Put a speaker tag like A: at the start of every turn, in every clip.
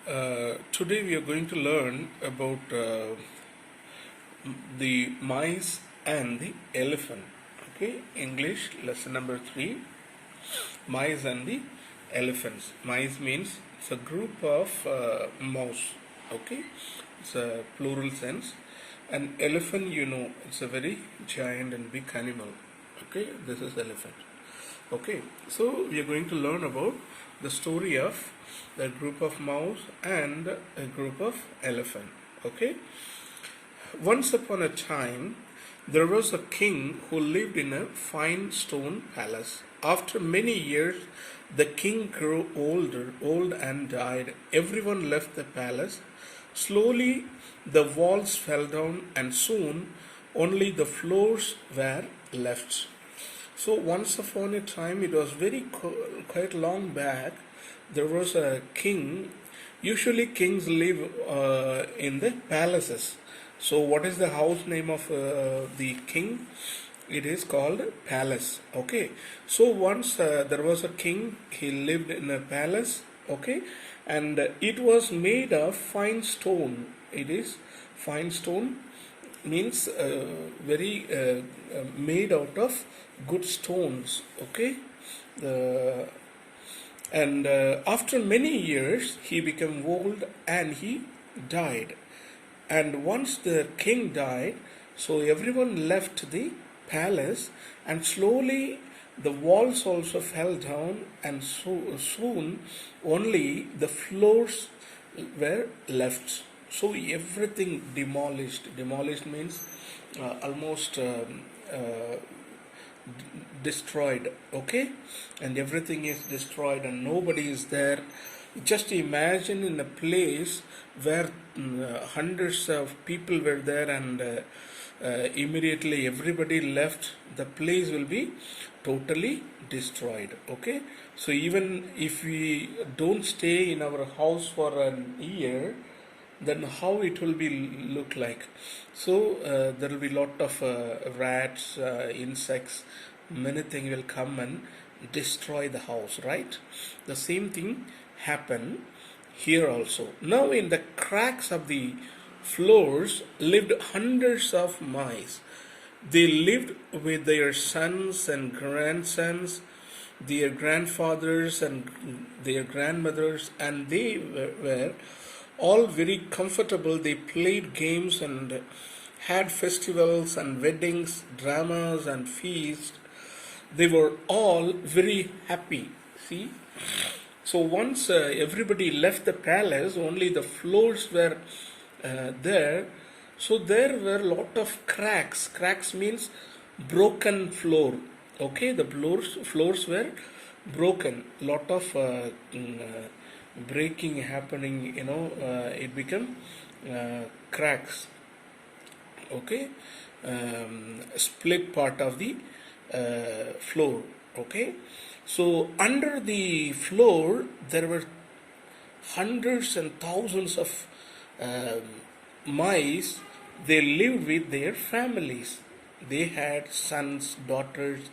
A: Today we are going to learn about the mice and the elephant. Okay, English lesson number 3, mice and the elephants. Mice means it's a group of mouse. Okay, it's a plural sense. And elephant, it's a very giant and big animal. Okay, this is elephant. Okay, so we are going to learn about the story of a group of mouse and a group of elephant. Okay, once upon a time, there was a king who lived in a fine stone palace. After many years, the king grew old and died. Everyone left the palace. Slowly, the walls fell down, and soon only the floors were left. So once upon a time, it was quite long back. There was a king. Usually, kings live in the palaces. So, what is the house name of the king? It is called palace. Okay. So once there was a king. He lived in a palace. Okay, and it was made of fine stone. It is fine stone means very made out of good stones. Okay, the and after many years he became old and he died. And once the king died, so everyone left the palace, and slowly the walls also fell down, and so soon only the floors were left. So everything demolished. Demolished means almost destroyed. Okay, and everything is destroyed, and nobody is there. Just imagine in a place where hundreds of people were there, and immediately everybody left, the place will be totally destroyed. Okay, so even if we don't stay in our house for an year, then how it will be look like. So there will be lot of rats, insects, many things will come and destroy the house, right? The same thing happen here also. Now in the cracks of the floors lived hundreds of mice. They lived with their sons and grandsons, their grandfathers and their grandmothers, and they were all very comfortable. They played games and had festivals and weddings, dramas and feasts. They were all very happy. See? So once everybody left the palace, only the floors were there. So there were a lot of cracks. Cracks means broken floor. Okay, the floors were broken. Lot of breaking happening. It became cracks. Okay, split part of the floor. Okay, so under the floor there were hundreds and thousands of mice. They lived with their families. They had sons, daughters,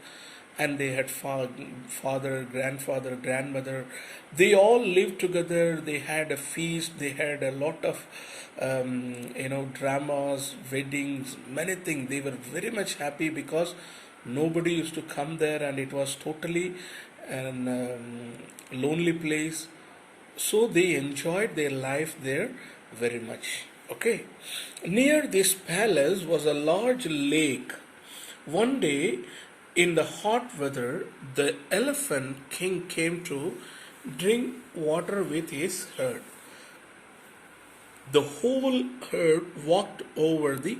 A: and they had father, grandfather, grandmother. They all lived together. They had a feast. They had a lot of dramas, weddings, many things. They were very much happy because nobody used to come there, and it was totally an lonely place. So they enjoyed their life there very much. Okay, near this palace was a large lake. One day, in the hot weather, the elephant king came to drink water with his herd. The whole herd walked over the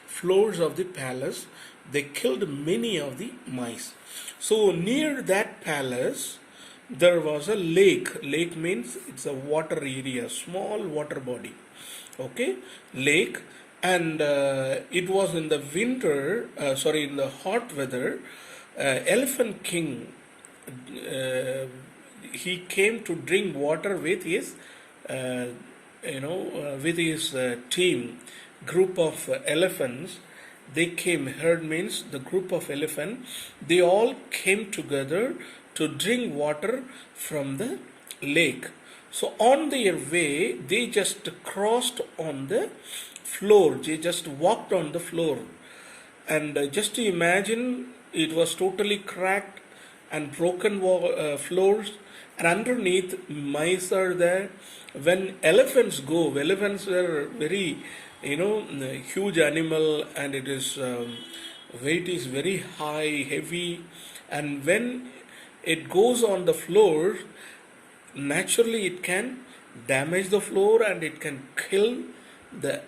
A: floors of the palace. They killed many of the mice. So near that palace, there was a lake. Lake means it's a water area, small water body. Okay, lake, and it was in the in the hot weather. Elephant King, he came to drink water with his team, group of elephants. They came. Herd means the group of elephant. They all came together to drink water from the lake. So on their way, they just crossed on the floor. They just walked on the floor. And just to imagine, it was totally cracked and broken floors. And underneath, mice are there. When elephants go, elephants are very, huge animal, and it is weight is very high, heavy. And when it goes on the floor, naturally it can damage the floor and it can kill the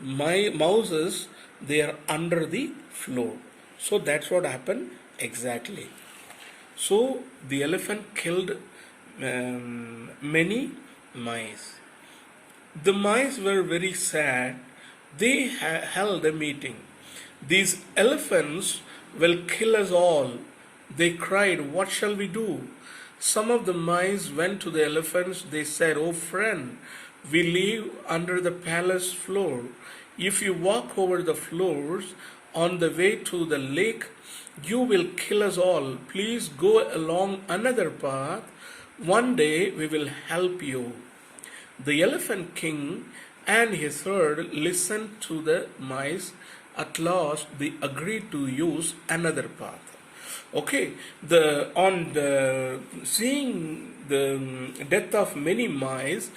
A: mouses. They are under the floor. So that's what happened exactly. So the elephant killed many mice. The mice were very sad. They held a meeting. These elephants will kill us all. They cried, "What shall we do?" Some of the mice went to the elephants. They said, "Oh friend, we live under the palace floor. If you walk over the floors on the way to the lake, you will kill us all. Please go along another path. One day we will help you." The elephant king and his herd listened to the mice. At last, they agreed to use another path. Okay, seeing the death of many mice,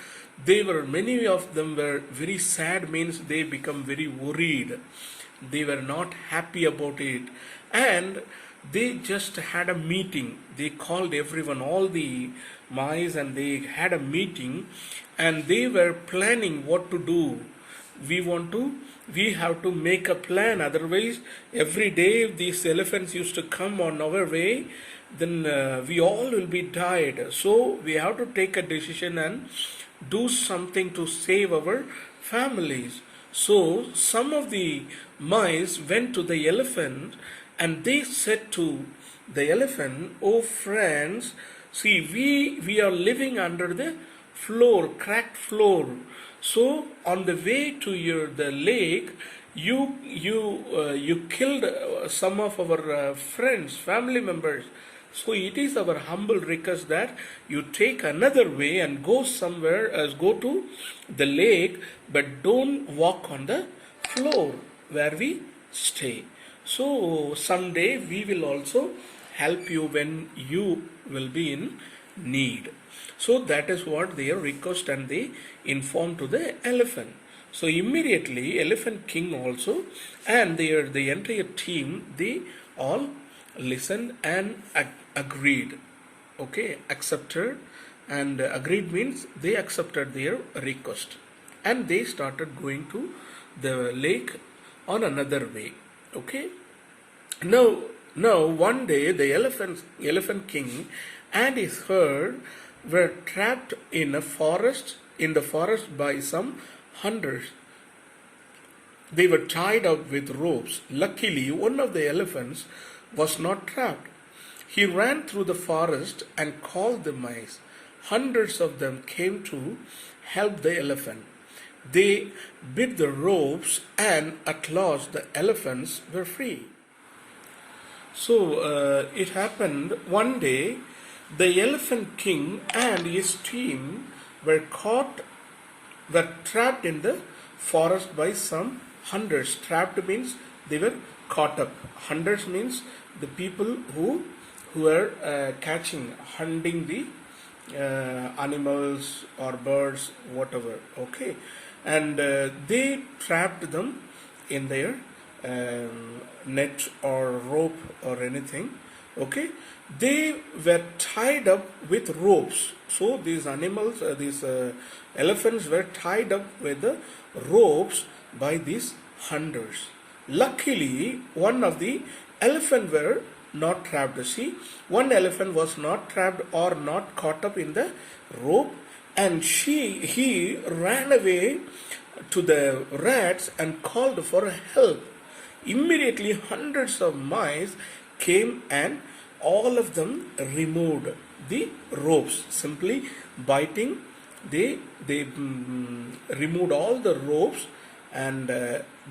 A: many of them were very sad. Means they become very worried. They were not happy about it, and they just had a meeting. They called everyone, all the mice, and they had a meeting, and they were planning what to do. We have to make a plan, otherwise every day if these elephants used to come on our way, then we all will be died. So we have to take a decision and do something to save our families. So some of the mice went to the elephant and they said to the elephant, "Oh friends, see, we are living under the floor, cracked floor. So on the way to the lake, you killed some of our friends, family members. So it is our humble request that you take another way and go somewhere, go to the lake, but don't walk on the floor where we stay. So someday we will also help you when you will be in need." So that is what their request, and they informed to the elephant. So immediately elephant king also and the entire team, they all listened and agreed. Okay, accepted, and agreed means they accepted their request, and they started going to the lake on another way. Okay. Now one day the elephant king and his herd were trapped in the forest by some hunters. They were tied up with ropes. Luckily, one of the elephants was not trapped. He ran through the forest and called the mice. Hundreds of them came to help the elephant. They bit the ropes, and at last the elephants were free. So it happened one day. The elephant king and his team were trapped in the forest by some hunters. Trapped means they were caught up. Hunters means the people who were hunting the animals or birds, whatever. Okay, and they trapped them in their net or rope or anything. Okay, they were tied up with ropes. So these animals, these elephants were tied up with the ropes by these hunters. Luckily, one of the elephant were not trapped. See, one elephant was not trapped or not caught up in the rope, and he ran away to the rats and called for help. Immediately, hundreds of mice came and all of them removed the ropes. Simply biting, they removed all the ropes, and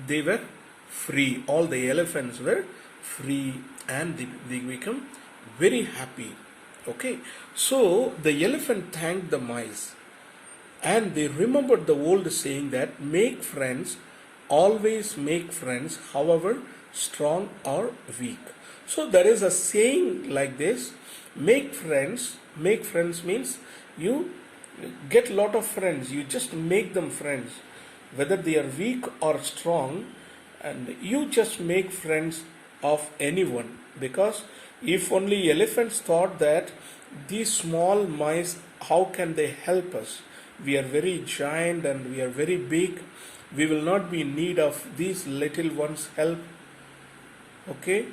A: they were free. All the elephants were free, and they become very happy. Okay, so the elephant thanked the mice, and they remembered the old saying that make friends, always make friends, however strong or weak. So there is a saying like this: make friends. Make friends means you get lot of friends. You just make them friends, whether they are weak or strong, and you just make friends of anyone. Because if only elephants thought that these small mice, how can they help us? We are very giant and we are very big. We will not be in need of these little ones' help. Okay,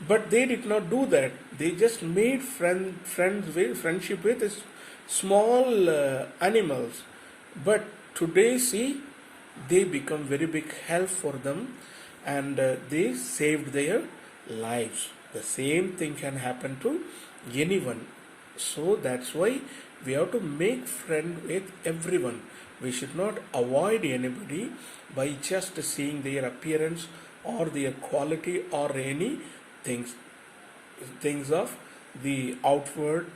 A: but they did not do that. They just made friendship with small animals. But today, see, they become very big help for them, and they saved their lives. The same thing can happen to anyone. So that's why we have to make friend with everyone. We should not avoid anybody by just seeing their appearance or their quality or any things of the outward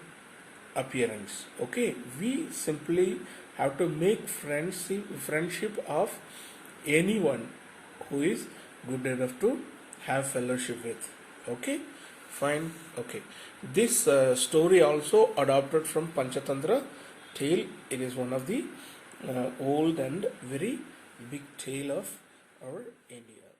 A: appearance. Okay, we simply have to make friendship of anyone who is good enough to have fellowship with. Okay, fine. Okay, this story also adopted from Panchatantra tale. It is one of the old and very big tale of our India.